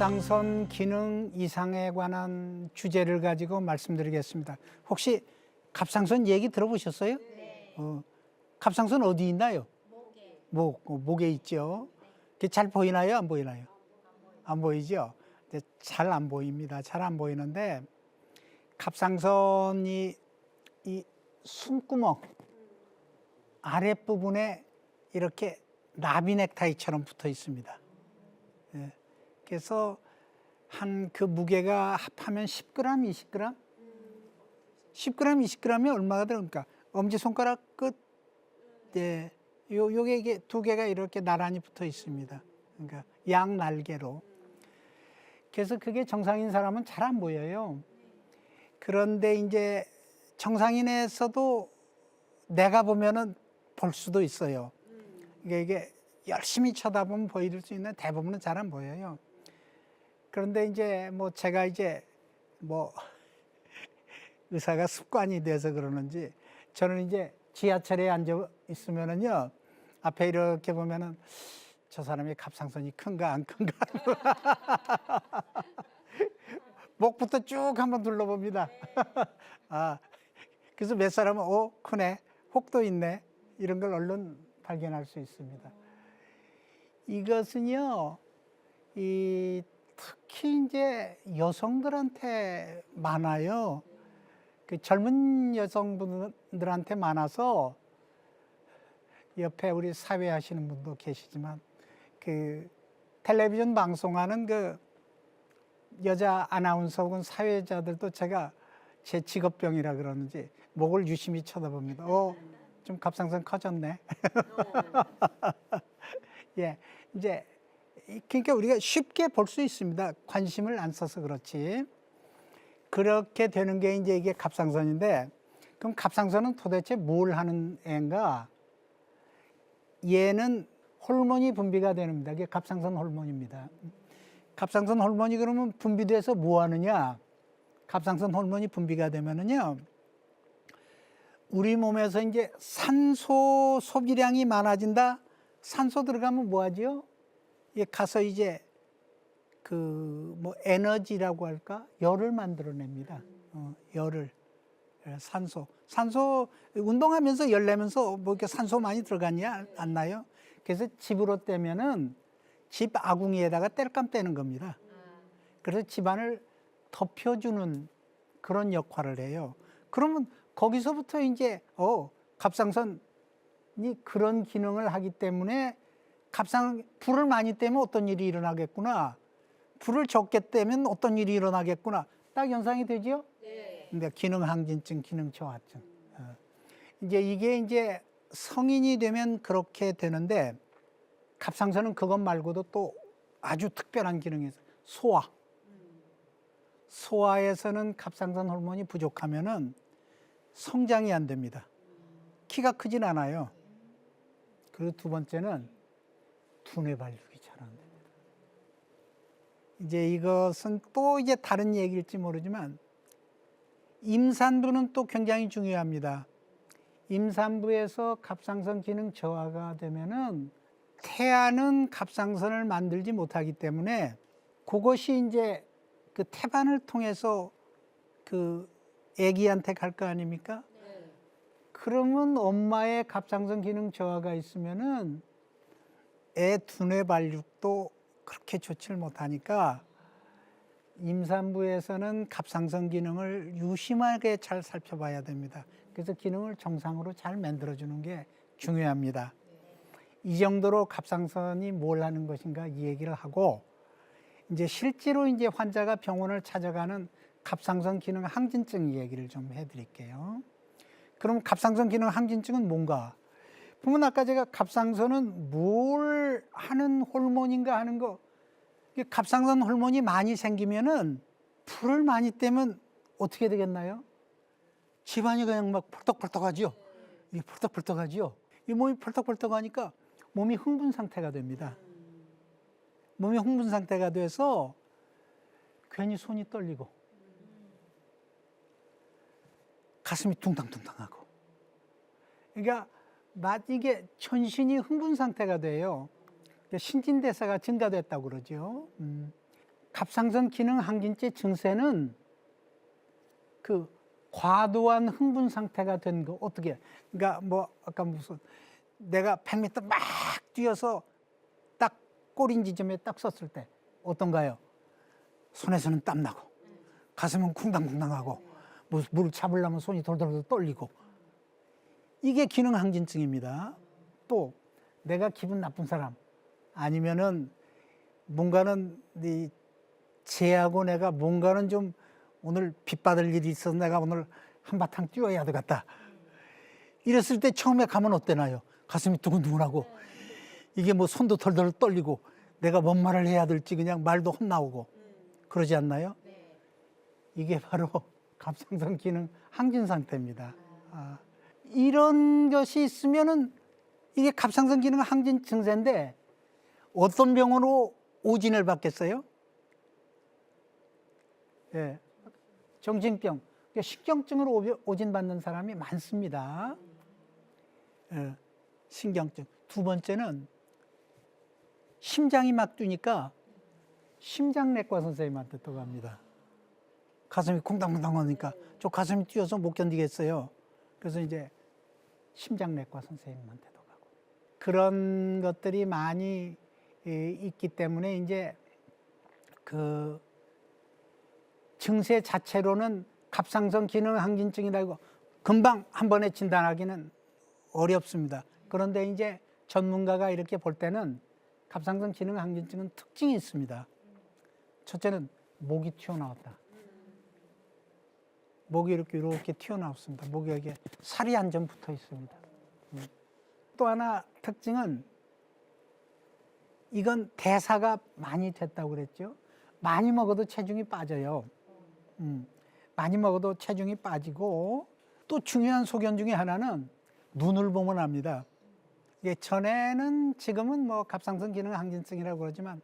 갑상선 기능 이상에 관한 주제를 가지고 말씀드리겠습니다. 혹시 갑상선 얘기 들어보셨어요? 네. 갑상선 어디 있나요? 목에. 목에 있죠. 그게 잘 보이나요? 안 보이나요? 안 보이죠? 잘 안 보입니다. 잘 안 보이는데 갑상선이 이 숨구멍 아랫부분에 이렇게 나비 넥타이처럼 붙어 있습니다. 예. 그래서 한 그 무게가 합하면 10g, 20g? 10g, 20g이 얼마가 들어갑니까? 엄지손가락 끝, 예. 요게 이게 두 개가 이렇게 나란히 붙어 있습니다. 그러니까 양 날개로. 그래서 그게 정상인 사람은 잘 안 보여요. 그런데 이제 정상인에서도 내가 보면은 볼 수도 있어요. 이게 열심히 쳐다보면 보일 수 있는 대부분은 잘 안 보여요. 그런데 이제 뭐 제가 이제 뭐 의사가 습관이 돼서 그러는지 저는 이제 지하철에 앉아 있으면은요 앞에 이렇게 보면은 저 사람이 갑상선이 큰가 안 큰가 목부터 쭉 한번 둘러봅니다. 아 그래서 몇 사람은 크네, 혹도 있네, 이런 걸 얼른 발견할 수 있습니다. 이것은요 특히 이제 여성들한테 많아요. 그 젊은 여성분들한테 많아서 옆에 우리 사회 하시는 분도 계시지만 그 텔레비전 방송하는 그 여자 아나운서 혹은 사회자들도 제가 제 직업병이라 그러는지 목을 유심히 쳐다봅니다. 좀 갑상선 커졌네. 예, 이제 그러니까 우리가 쉽게 볼 수 있습니다. 관심을 안 써서 그렇지. 그렇게 되는 게 이제 이게 갑상선인데, 그럼 갑상선은 도대체 뭘 하는 애인가? 얘는 호르몬이 분비가 됩니다. 이게 갑상선 호르몬입니다. 갑상선 호르몬이 그러면 분비돼서 뭐 하느냐? 갑상선 호르몬이 분비가 되면은요, 우리 몸에서 이제 산소 소비량이 많아진다. 산소 들어가면 뭐 하지요? 가서 이제 그 뭐 에너지라고 할까? 열을 만들어냅니다. 열을. 산소 운동하면서 열 내면서 뭐 이렇게 산소 많이 들어가니 않나요? 그래서 집으로 떼면은 집 아궁이에다가 땔감 떼는 겁니다. 그래서 집안을 덮여주는 그런 역할을 해요. 그러면 거기서부터 이제 갑상선이 그런 기능을 하기 때문에 불을 많이 떼면 어떤 일이 일어나겠구나, 불을 적게 떼면 어떤 일이 일어나겠구나, 딱 연상이 되죠? 네. 그러니까 기능항진증, 기능저하증. 이제 이게 이제 성인이 되면 그렇게 되는데, 갑상선은 그것 말고도 또 아주 특별한 기능이 있어요. 소아에서는 갑상선 호르몬이 부족하면은 성장이 안 됩니다. 키가 크진 않아요. 그리고 두 번째는 두뇌 발육이 잘 안 됩니다. 이제 이것은 또 이제 다른 얘기일지 모르지만 임산부는 또 굉장히 중요합니다. 임산부에서 갑상선 기능 저하가 되면은 태아는 갑상선을 만들지 못하기 때문에 그것이 이제 그 태반을 통해서 그 아기한테 갈 거 아닙니까? 네. 그러면 엄마의 갑상선 기능 저하가 있으면은 애 두뇌 발육도 그렇게 좋지를 못하니까 임산부에서는 갑상선 기능을 유심하게 잘 살펴봐야 됩니다. 그래서 기능을 정상으로 잘 만들어주는 게 중요합니다. 이 정도로 갑상선이 뭘 하는 것인가 이 얘기를 하고, 이제 실제로 이제 환자가 병원을 찾아가는 갑상선 기능 항진증 얘기를 좀 해드릴게요. 그럼 갑상선 기능 항진증은 뭔가? 보면 아까 제가 갑상선은 뭘 하는 호르몬인가 하는 거, 갑상선 호르몬이 많이 생기면은 불을 많이 떼면 어떻게 되겠나요? 집안이 그냥 막 펄떡펄떡하죠. 이 펄떡펄떡하죠. 이 몸이 펄떡펄떡하니까 몸이 흥분 상태가 됩니다. 몸이 흥분 상태가 돼서 괜히 손이 떨리고 가슴이 둥탕둥탕하고, 그러니까 이게 전신이 흥분 상태가 돼요. 신진대사가 증가됐다고 그러죠. 갑상선 기능 항진증 증세는 그 과도한 흥분 상태가 된 거 어떻게? 그러니까 뭐 아까 무슨 내가 100m 막 뛰어서 딱 꼬린 지점에 딱 섰을 때 어떤가요? 손에서는 땀 나고 가슴은 쿵당쿵당하고 물 잡으려면 손이 돌돌 떨리고 이게 기능 항진증입니다. 또 내가 기분 나쁜 사람 아니면은 뭔가는 이 쟤하고 내가 뭔가는 좀 오늘 빚받을 일이 있어서 내가 오늘 한바탕 뛰어야 되겠다. 이랬을 때 처음에 가면 어때나요? 가슴이 두근두근하고 이게 뭐 손도 덜덜 떨리고 내가 뭔 말을 해야 될지 그냥 말도 헛나오고 그러지 않나요? 이게 바로 갑상선 기능 항진 상태입니다. 이런 것이 있으면은 이게 갑상선 기능 항진 증세인데 어떤 병으로 오진을 받겠어요? 예, 정신병, 신경증으로 오진 받는 사람이 많습니다. 예, 신경증. 두 번째는 심장이 막 뛰니까 심장내과 선생님한테 또 갑니다. 가슴이 쿵당쿵당 하니까 저 가슴이 뛰어서 못 견디겠어요. 그래서 이제 심장내과 선생님한테도 가고 그런 것들이 많이 있기 때문에 이제 그 증세 자체로는 갑상선 기능 항진증이라고 금방 한 번에 진단하기는 어렵습니다. 그런데 이제 전문가가 이렇게 볼 때는 갑상선 기능 항진증은 특징이 있습니다. 첫째는 목이 튀어나왔다. 목이 이렇게 튀어나왔습니다. 목에 이렇게 살이 한 점 붙어 있습니다. 또 하나 특징은 이건 대사가 많이 됐다고 그랬죠. 많이 먹어도 체중이 빠져요. 많이 먹어도 체중이 빠지고 또 중요한 소견 중에 하나는 눈을 보면 압니다. 이게 전에는 지금은 뭐 갑상선 기능 항진증이라고 그러지만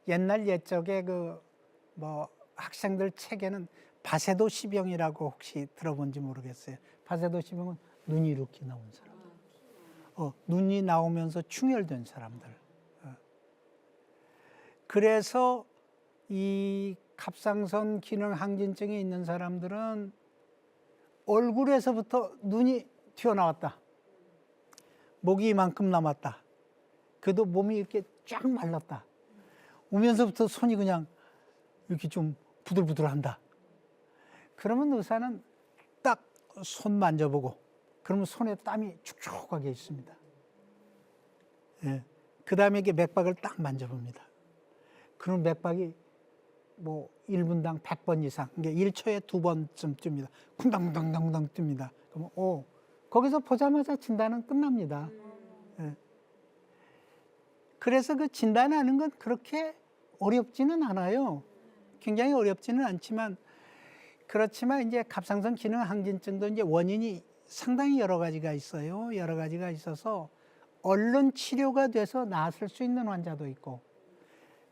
옛날 옛적에 그 뭐 학생들 책에는 바세도 시병이라고 혹시 들어본지 모르겠어요. 바세도 시병은 눈이 이렇게 나온 사람들. 눈이 나오면서 충혈된 사람들. 그래서 이 갑상선 기능 항진증이 있는 사람들은 얼굴에서부터 눈이 튀어나왔다. 목이 이만큼 남았다. 그래도 몸이 이렇게 쫙 말랐다. 오면서부터 손이 그냥 이렇게 좀 부들부들한다. 그러면 의사는 딱 손 만져보고 그러면 손에 땀이 축축하게 있습니다. 예. 그 다음에 이게 맥박을 딱 만져봅니다. 그럼 맥박이 뭐 1분당 100번 이상, 이게 1초에 2번쯤 뜹니다. 쿵당쿵당쿵당 뜹니다. 그러면 거기서 보자마자 진단은 끝납니다. 예. 그래서 그 진단하는 건 그렇게 어렵지는 않아요. 굉장히 어렵지는 않지만 그렇지만 이제 갑상선 기능 항진증도 이제 원인이 상당히 여러 가지가 있어요. 여러 가지가 있어서 얼른 치료가 돼서 나았을 수 있는 환자도 있고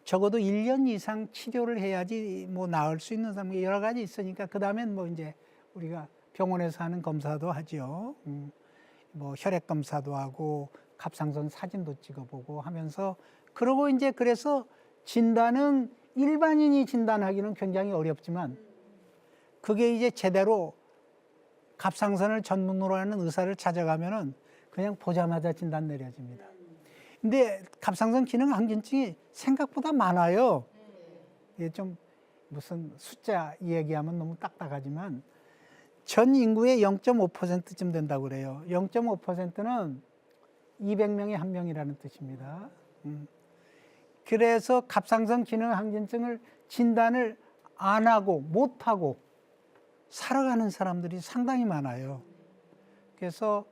적어도 1년 이상 치료를 해야지 뭐 나을 수 있는 사람이 여러 가지 있으니까 그 다음엔 뭐 이제 우리가 병원에서 하는 검사도 하죠. 뭐 혈액 검사도 하고 갑상선 사진도 찍어보고 하면서 그러고 이제 그래서 진단은 일반인이 진단하기는 굉장히 어렵지만 그게 이제 제대로 갑상선을 전문으로 하는 의사를 찾아가면은 그냥 보자마자 진단 내려집니다. 근데 갑상선 기능 항진증이 생각보다 많아요. 이게 좀 무슨 숫자 얘기하면 너무 딱딱하지만 전 인구의 0.5%쯤 된다고 그래요. 0.5%는 200명에 1명이라는 뜻입니다. 그래서 갑상선 기능 항진증을 진단을 안 하고 못 하고 살아가는 사람들이 상당히 많아요. 그래서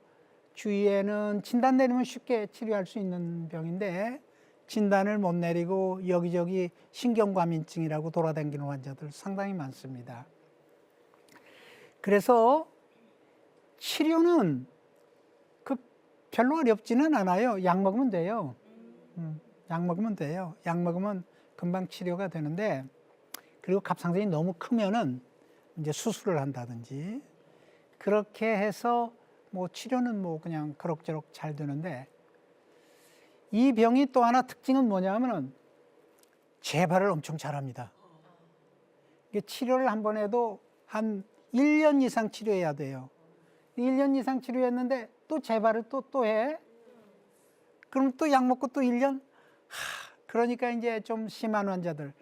주위에는 진단 내리면 쉽게 치료할 수 있는 병인데 진단을 못 내리고 여기저기 신경과민증이라고 돌아다니는 환자들 상당히 많습니다. 그래서 치료는 별로 어렵지는 않아요. 약 먹으면 돼요. 약 먹으면 돼요. 약 먹으면 금방 치료가 되는데 그리고 갑상선이 너무 크면은 이제 수술을 한다든지 그렇게 해서 뭐 치료는 뭐 그냥 그럭저럭 잘 되는데 이 병이 또 하나 특징은 뭐냐면은 재발을 엄청 잘합니다. 이게 치료를 한 번 해도 한 1년 이상 치료해야 돼요. 1년 이상 치료했는데 또 재발을 또 해. 그럼 또 약 먹고 또 1년? 그러니까 이제 좀 심한 환자들,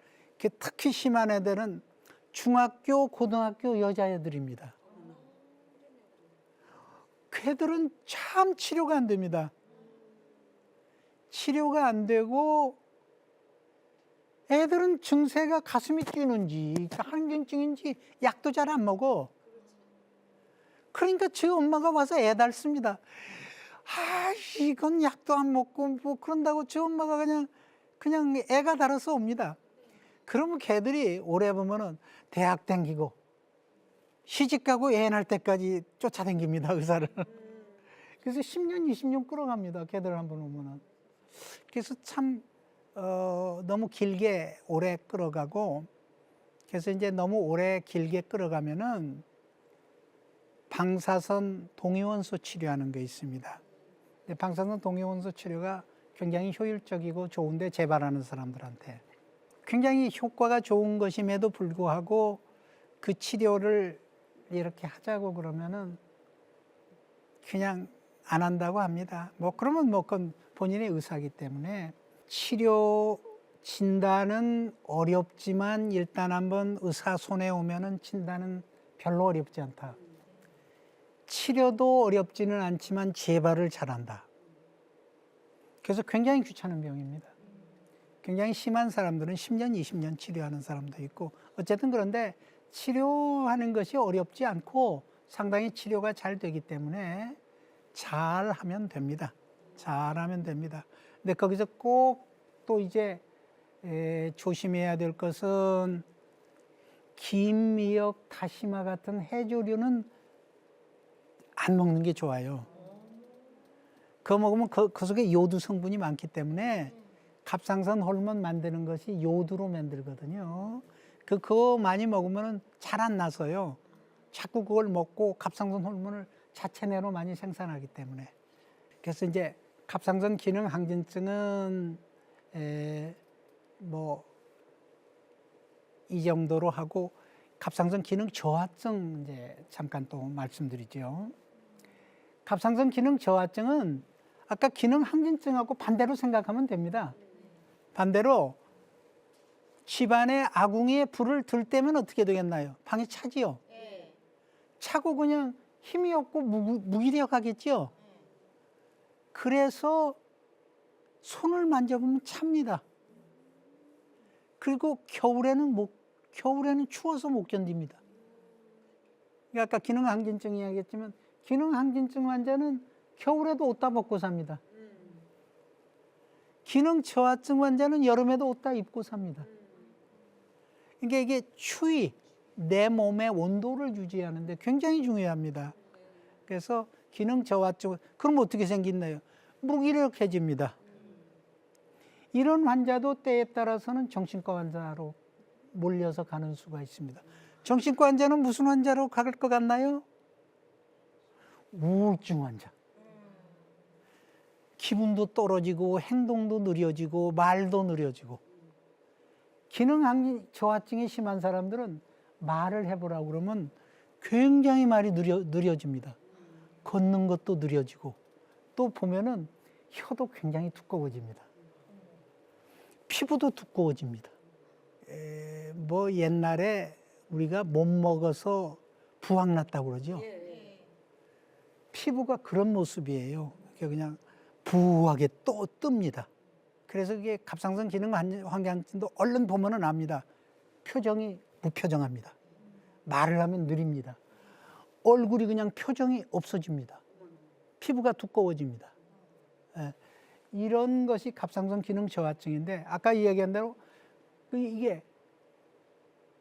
특히 심한 애들은 중학교, 고등학교 여자애들입니다. 걔들은 참 치료가 안 됩니다. 치료가 안 되고 애들은 증세가 가슴이 뛰는지 항균증인지 약도 잘 안 먹어. 그러니까 제 엄마가 와서 애달습니다. 이건 약도 안 먹고 뭐 그런다고 제 엄마가 그냥 애가 달아서 옵니다. 그러면 걔들이 오래 보면은 대학 다니고 시집 가고 애 낳을 때까지 쫓아다닙니다, 의사를. 그래서 10년, 20년 끌어갑니다, 걔들 한번 오면은. 그래서 참 너무 길게 오래 끌어가고, 그래서 이제 너무 오래 길게 끌어가면은 방사선 동위원소 치료하는 게 있습니다. 근데 방사선 동위원소 치료가 굉장히 효율적이고 좋은데, 재발하는 사람들한테 굉장히 효과가 좋은 것임에도 불구하고 그 치료를 이렇게 하자고 그러면은 그냥 안 한다고 합니다. 뭐 그러면 뭐 그건 본인의 의사이기 때문에. 치료 진단은 어렵지만 일단 한번 의사 손에 오면은 진단은 별로 어렵지 않다. 치료도 어렵지는 않지만 재발을 잘한다. 그래서 굉장히 귀찮은 병입니다. 굉장히 심한 사람들은 10년, 20년 치료하는 사람도 있고, 어쨌든 그런데 치료하는 것이 어렵지 않고 상당히 치료가 잘 되기 때문에 잘하면 됩니다. 잘하면 됩니다. 근데 거기서 꼭 또 이제 조심해야 될 것은 김미역, 다시마 같은 해조류는 안 먹는 게 좋아요. 그거 먹으면 그 속에 요드 성분이 많기 때문에 갑상선 호르몬 만드는 것이 요드로 만들거든요. 그거 많이 먹으면 잘 안 나서요. 자꾸 그걸 먹고 갑상선 호르몬을 자체 내로 많이 생산하기 때문에. 그래서 이제 갑상선 기능 항진증은 뭐 이 정도로 하고, 갑상선 기능 저하증 이제 잠깐 또 말씀드리죠. 갑상선 기능 저하증은 아까 기능 항진증하고 반대로 생각하면 됩니다. 반대로 집안에 아궁이에 불을 들 때면 어떻게 되겠나요? 방이 차지요. 차고 그냥 힘이 없고 무기력하겠죠. 그래서 손을 만져보면 찹니다. 그리고 겨울에는 추워서 못 견딥니다. 그러니까 아까 기능 항진증 이야기했지만 기능 항진증 환자는 겨울에도 옷 다 벗고 삽니다. 기능 저하증 환자는 여름에도 옷 다 입고 삽니다. 그러니까 이게 추위, 내 몸의 온도를 유지하는데 굉장히 중요합니다. 그래서 기능 저하증, 그럼 어떻게 생긴나요? 무기력해집니다. 이런 환자도 때에 따라서는 정신과 환자로 몰려서 가는 수가 있습니다. 정신과 환자는 무슨 환자로 갈 것 같나요? 우울증 환자. 기분도 떨어지고 행동도 느려지고 말도 느려지고. 기능 저하증이 심한 사람들은 말을 해보라고 그러면 굉장히 말이 느려집니다. 걷는 것도 느려지고, 또 보면은 혀도 굉장히 두꺼워집니다. 피부도 두꺼워집니다. 뭐 옛날에 우리가 못 먹어서 부항났다고 그러죠. 피부가 그런 모습이에요. 그냥 부하게 또 뜹니다. 그래서 이게 갑상선 기능 환경증도 얼른 보면은 압니다. 표정이 무표정합니다. 말을 하면 느립니다. 얼굴이 그냥 표정이 없어집니다. 피부가 두꺼워집니다. 이런 것이 갑상선 기능 저하증인데, 아까 이야기한 대로 이게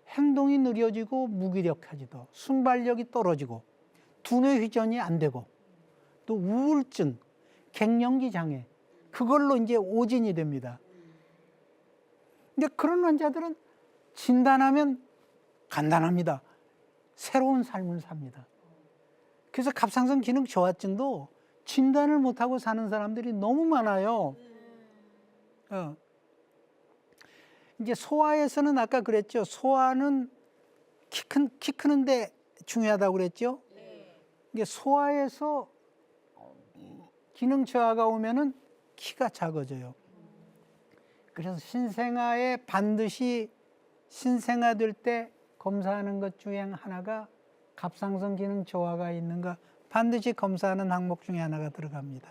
행동이 느려지고 무기력하지도, 순발력이 떨어지고, 두뇌 회전이 안 되고, 또 우울증, 갱년기 장애, 그걸로 이제 오진이 됩니다. 근데 그런 환자들은 진단하면 간단합니다. 새로운 삶을 삽니다. 그래서 갑상선 기능 저하증도 진단을 못하고 사는 사람들이 너무 많아요. 이제 소아에서는 아까 그랬죠. 소아는 키 크는데 중요하다고 그랬죠? 이게 소아에서 기능 저하가 오면은 키가 작아져요. 그래서 신생아에 반드시 신생아될 때 검사하는 것 중에 하나가 갑상선 기능 저하가 있는가 반드시 검사하는 항목 중에 하나가 들어갑니다.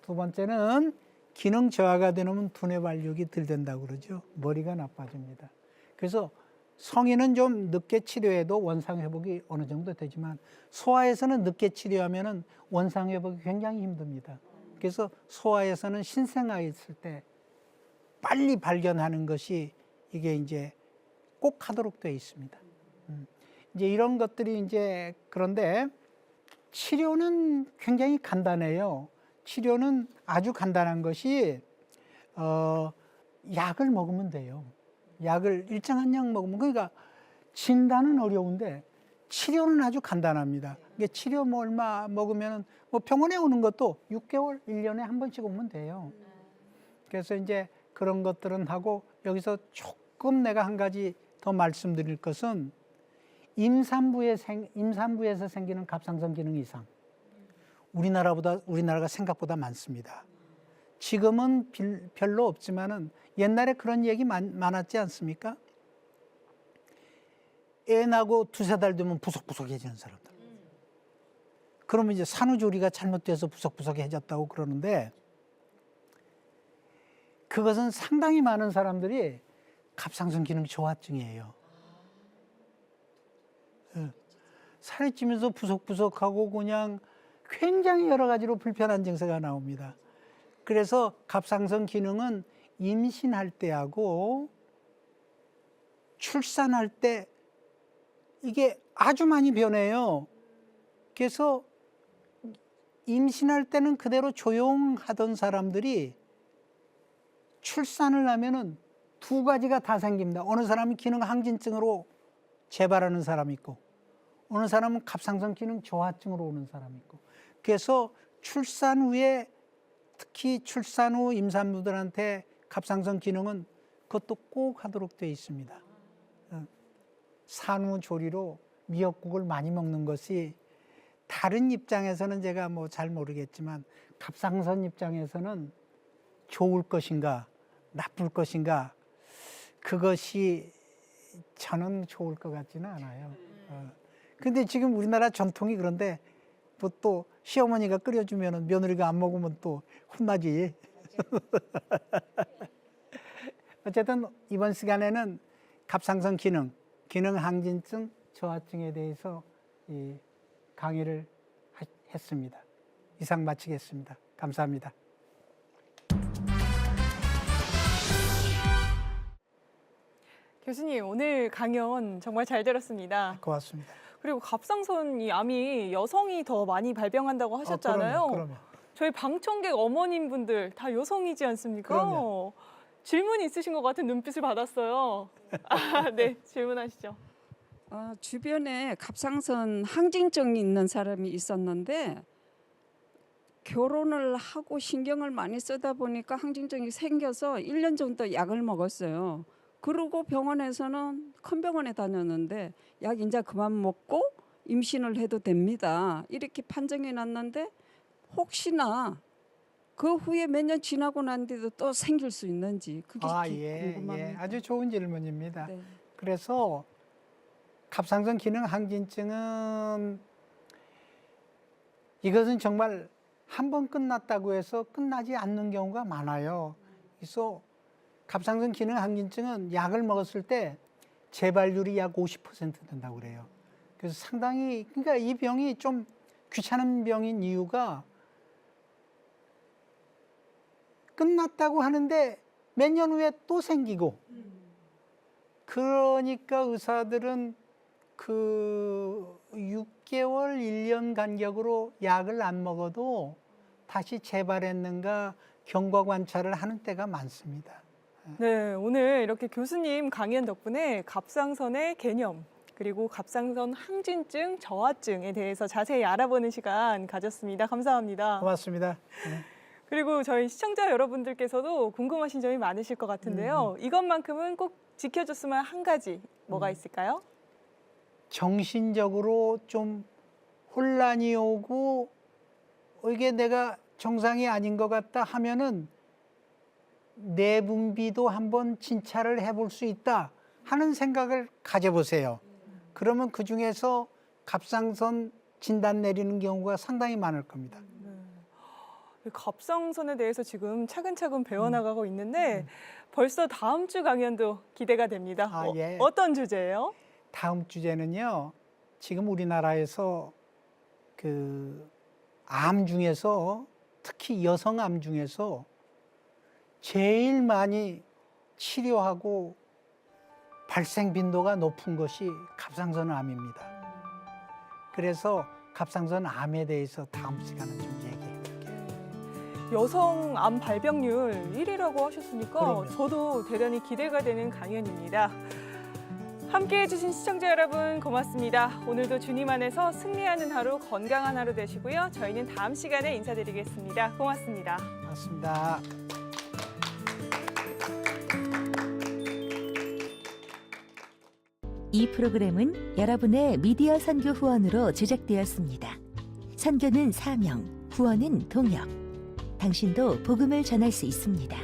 두 번째는 기능 저하가 되면 두뇌 발육이 덜 된다고 그러죠. 머리가 나빠집니다. 그래서 성인은 좀 늦게 치료해도 원상 회복이 어느 정도 되지만 소아에서는 늦게 치료하면 원상 회복이 굉장히 힘듭니다. 그래서 소아에서는 신생아에 있을 때 빨리 발견하는 것이 이게 이제 꼭 하도록 되어 있습니다. 이제 이런 것들이 이제 그런데 치료는 굉장히 간단해요. 치료는 아주 간단한 것이 약을 먹으면 돼요. 약을 일정한 약 먹으면 그러니까 진단은 어려운데 치료는 아주 간단합니다. 이게 치료 뭐 얼마 먹으면 뭐 병원에 오는 것도 6개월, 1년에 한 번씩 오면 돼요. 그래서 이제 그런 것들은 하고 여기서 조금 내가 한 가지 더 말씀드릴 것은 임산부에서 생기는 갑상선 기능 이상. 우리나라가 생각보다 많습니다. 지금은 별로 없지만은 옛날에 그런 얘기 많았지 않습니까? 애 낳고 두세 달 되면 부석부석해지는 사람들. 그러면 이제 산후조리가 잘못돼서 부석부석해졌다고 그러는데 그것은 상당히 많은 사람들이 갑상선 기능 저하증이에요. 살이 찌면서 부석부석하고 그냥 굉장히 여러 가지로 불편한 증세가 나옵니다. 그래서 갑상선 기능은 임신할 때하고 출산할 때 이게 아주 많이 변해요. 그래서 임신할 때는 그대로 조용하던 사람들이 출산을 하면은 두 가지가 다 생깁니다. 어느 사람은 기능 항진증으로 재발하는 사람이 있고 어느 사람은 갑상선 기능 저하증으로 오는 사람이 있고 그래서 출산 후에 특히 출산 후 임산부들한테 갑상선 기능은 그것도 꼭 하도록 되어 있습니다. 산후조리로 미역국을 많이 먹는 것이 다른 입장에서는 제가 뭐 잘 모르겠지만 갑상선 입장에서는 좋을 것인가 나쁠 것인가 그것이 저는 좋을 것 같지는 않아요. 근데 지금 우리나라 전통이 그런데 뭐 또 시어머니가 끓여주면 며느리가 안 먹으면 또 혼나지. 어쨌든 이번 시간에는 갑상선 기능 항진증, 저하증에 대해서 이 강의를 했습니다. 이상 마치겠습니다. 감사합니다. 교수님, 오늘 강연 정말 잘 들었습니다. 고맙습니다. 그리고 갑상선 이 암이 여성이 더 많이 발병한다고 하셨잖아요. 그럼요. 저희 방청객 어머님분들 다 여성이지 않습니까? 그럼요. 질문이 있으신 것 같은 눈빛을 받았어요. 네, 질문하시죠. 주변에 갑상선 항진증이 있는 사람이 있었는데 결혼을 하고 신경을 많이 쓰다 보니까 항진증이 생겨서 1년 정도 약을 먹었어요. 그리고 병원에서는 큰 병원에 다녔는데 약 이제 그만 먹고 임신을 해도 됩니다. 이렇게 판정이 났는데 혹시나 그 후에 몇 년 지나고 난 뒤에도 또 생길 수 있는지 그게 궁금합니다. 예. 아주 좋은 질문입니다. 네. 그래서 갑상선 기능 항진증은 이것은 정말 한 번 끝났다고 해서 끝나지 않는 경우가 많아요. 그래서 갑상선 기능 항진증은 약을 먹었을 때 재발률이 약 50% 된다고 그래요. 그래서 상당히 그러니까 이 병이 좀 귀찮은 병인 이유가 끝났다고 하는데 몇 년 후에 또 생기고 그러니까 의사들은 그 6개월, 1년 간격으로 약을 안 먹어도 다시 재발했는가 경과 관찰을 하는 때가 많습니다. 네, 오늘 이렇게 교수님 강연 덕분에 갑상선의 개념 그리고 갑상선 항진증, 저하증에 대해서 자세히 알아보는 시간 가졌습니다. 감사합니다. 고맙습니다. 네. 그리고 저희 시청자 여러분들께서도 궁금하신 점이 많으실 것 같은데요. 이것만큼은 꼭 지켜줬으면 한 가지 뭐가 있을까요? 정신적으로 좀 혼란이 오고 이게 내가 정상이 아닌 것 같다 하면은 내분비도 한번 진찰을 해볼 수 있다 하는 생각을 가져보세요. 그러면 그 중에서 갑상선 진단 내리는 경우가 상당히 많을 겁니다. 갑상선에 대해서 지금 차근차근 배워나가고 있는데 벌써 다음 주 강연도 기대가 됩니다. 아, 예. 어떤 주제예요? 다음 주제는요. 지금 우리나라에서 그 암 중에서 특히 여성 암 중에서 제일 많이 치료하고 발생 빈도가 높은 것이 갑상선 암입니다. 그래서 갑상선 암에 대해서 다음 시간에 좀 얘기해 볼게요. 여성 암 발병률 1위라고 하셨으니까 그럼요. 저도 대단히 기대가 되는 강연입니다. 함께해 주신 시청자 여러분 고맙습니다. 오늘도 주님 안에서 승리하는 하루, 건강한 하루 되시고요. 저희는 다음 시간에 인사드리겠습니다. 고맙습니다. 고맙습니다. 이 프로그램은 여러분의 미디어 선교 후원으로 제작되었습니다. 선교는 사명, 후원은 동역. 당신도 복음을 전할 수 있습니다.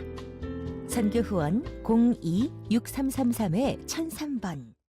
선교 후원 02-6333-1003번